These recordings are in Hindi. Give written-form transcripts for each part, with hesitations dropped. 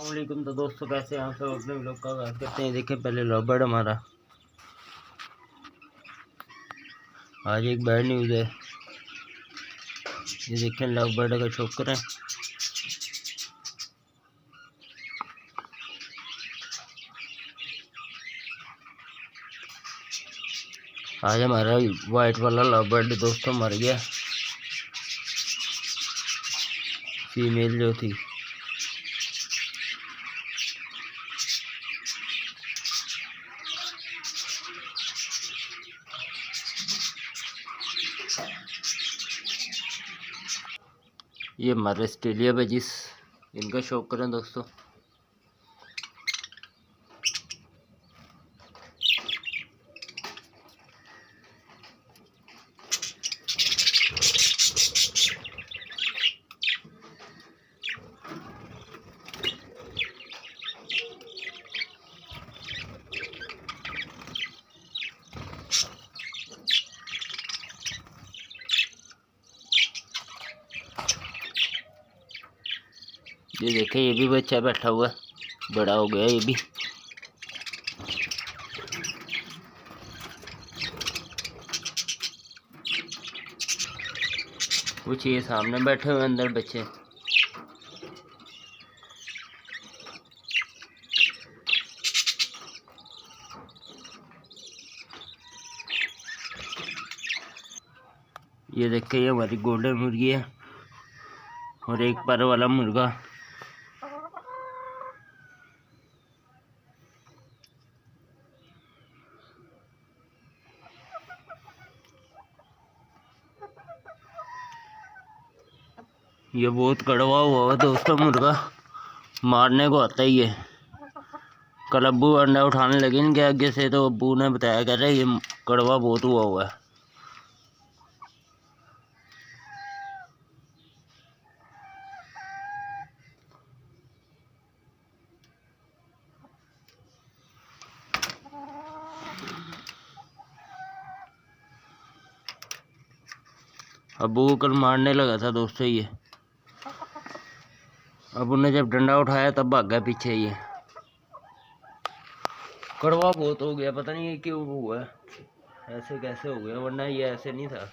वालेकुम। तो दोस्तों कैसे हैं आप सब, अपने लोग का आगाज़ करते हैं। देखें पहले लव बर्ड हमारा आज एक बैड न्यूज़ है। ये देखें लव बर्ड का छोकर है। आज हमारा वाइट वाला लव बर्ड दोस्तों मर गया, फीमेल जो थी। ये हमारे ऑस्ट्रेलिया पे जिस इनका शौक करें दोस्तों। ये देखें ये भी बच्चा बैठा हुआ है, बड़ा हो गया ये भी। कुछ ये सामने बैठे हुए अंदर बच्चे। ये देखें ये हमारी गोल्डन मुर्गी है और एक पर वाला मुर्गा। ये बहुत कड़वा हुआ है दोस्तों मुर्गा, मारने को आता ही है। कल अब्बू अंडा उठाने लगे इनके आगे से, तो अब्बू ने बताया कर रहे ये कड़वा बहुत हुआ है। अब्बू को कल मारने लगा था दोस्तों ये। अब उन्हें जब डंडा उठाया तब भाग गया पीछे। ये कड़वा बहुत हो गया, पता नहीं ये क्यों हुआ है, ऐसे कैसे हो गया, वरना ये ऐसे नहीं था।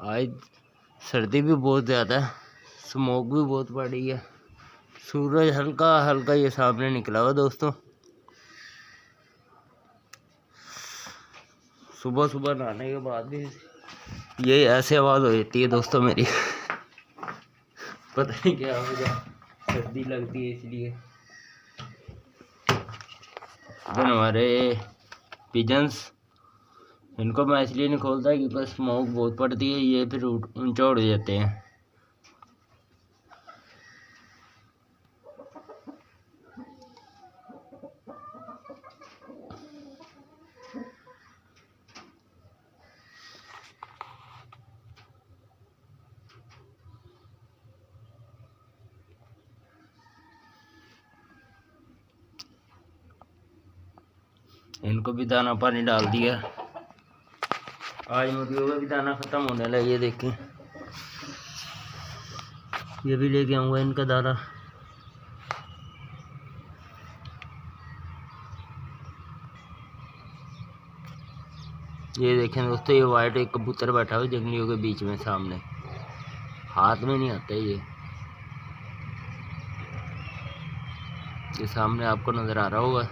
आज सर्दी भी बहुत ज़्यादा है, स्मोक भी बहुत पड़ी है। सूरज हल्का हल्का ये सामने निकला हुआ दोस्तों। सुबह सुबह नहाने के बाद भी ये ऐसे आवाज़ हो जाती है दोस्तों मेरी पता नहीं क्या वजह, सर्दी लगती है इसलिए। हमारे पिजन्स, इनको मैं इसलिए नहीं खोलता क्योंकि स्मोक बहुत पड़ती है, ये फिर ऊंचा उड़ जाते हैं। इनको भी दाना पानी डाल दिया। आज मुर्गियों का भी दाना ख़त्म होने लगा। ये देखें ये भी लेके आऊँगा इनका दाना। ये देखें दोस्तों ये वाइट एक कबूतर बैठा हुआ जंगलियों के बीच में सामने, हाथ में नहीं आता ये सामने आपको नज़र आ रहा होगा।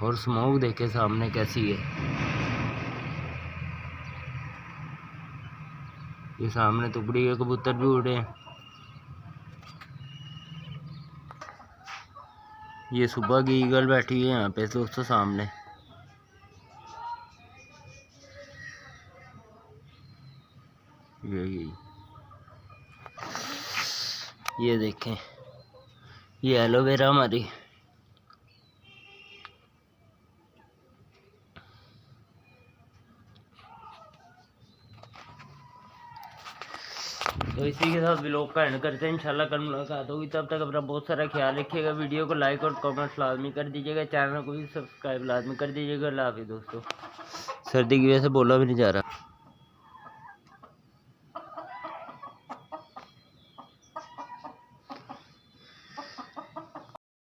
और स्मोक देखे सामने कैसी है, ये सामने टुकड़ी के कबूतर भी उड़े हैं। ये सुबह की ईगल बैठी है यहाँ पे दोस्तों सामने। ये देखें ये एलोवेरा हमारी। तो इसी के साथ व्लॉग का एंड करते हैं। इंशाल्लाह कल मुलाकात होगी, तब तक अपना बहुत सारा ख्याल रखिएगा। वीडियो को लाइक और कमेंट लाजमी कर दीजिएगा, चैनल को भी सब्सक्राइब लाजमी कर दीजिएगा। अल्लाह हाफिज़ दोस्तों। सर्दी की वजह से बोला भी नहीं जा रहा।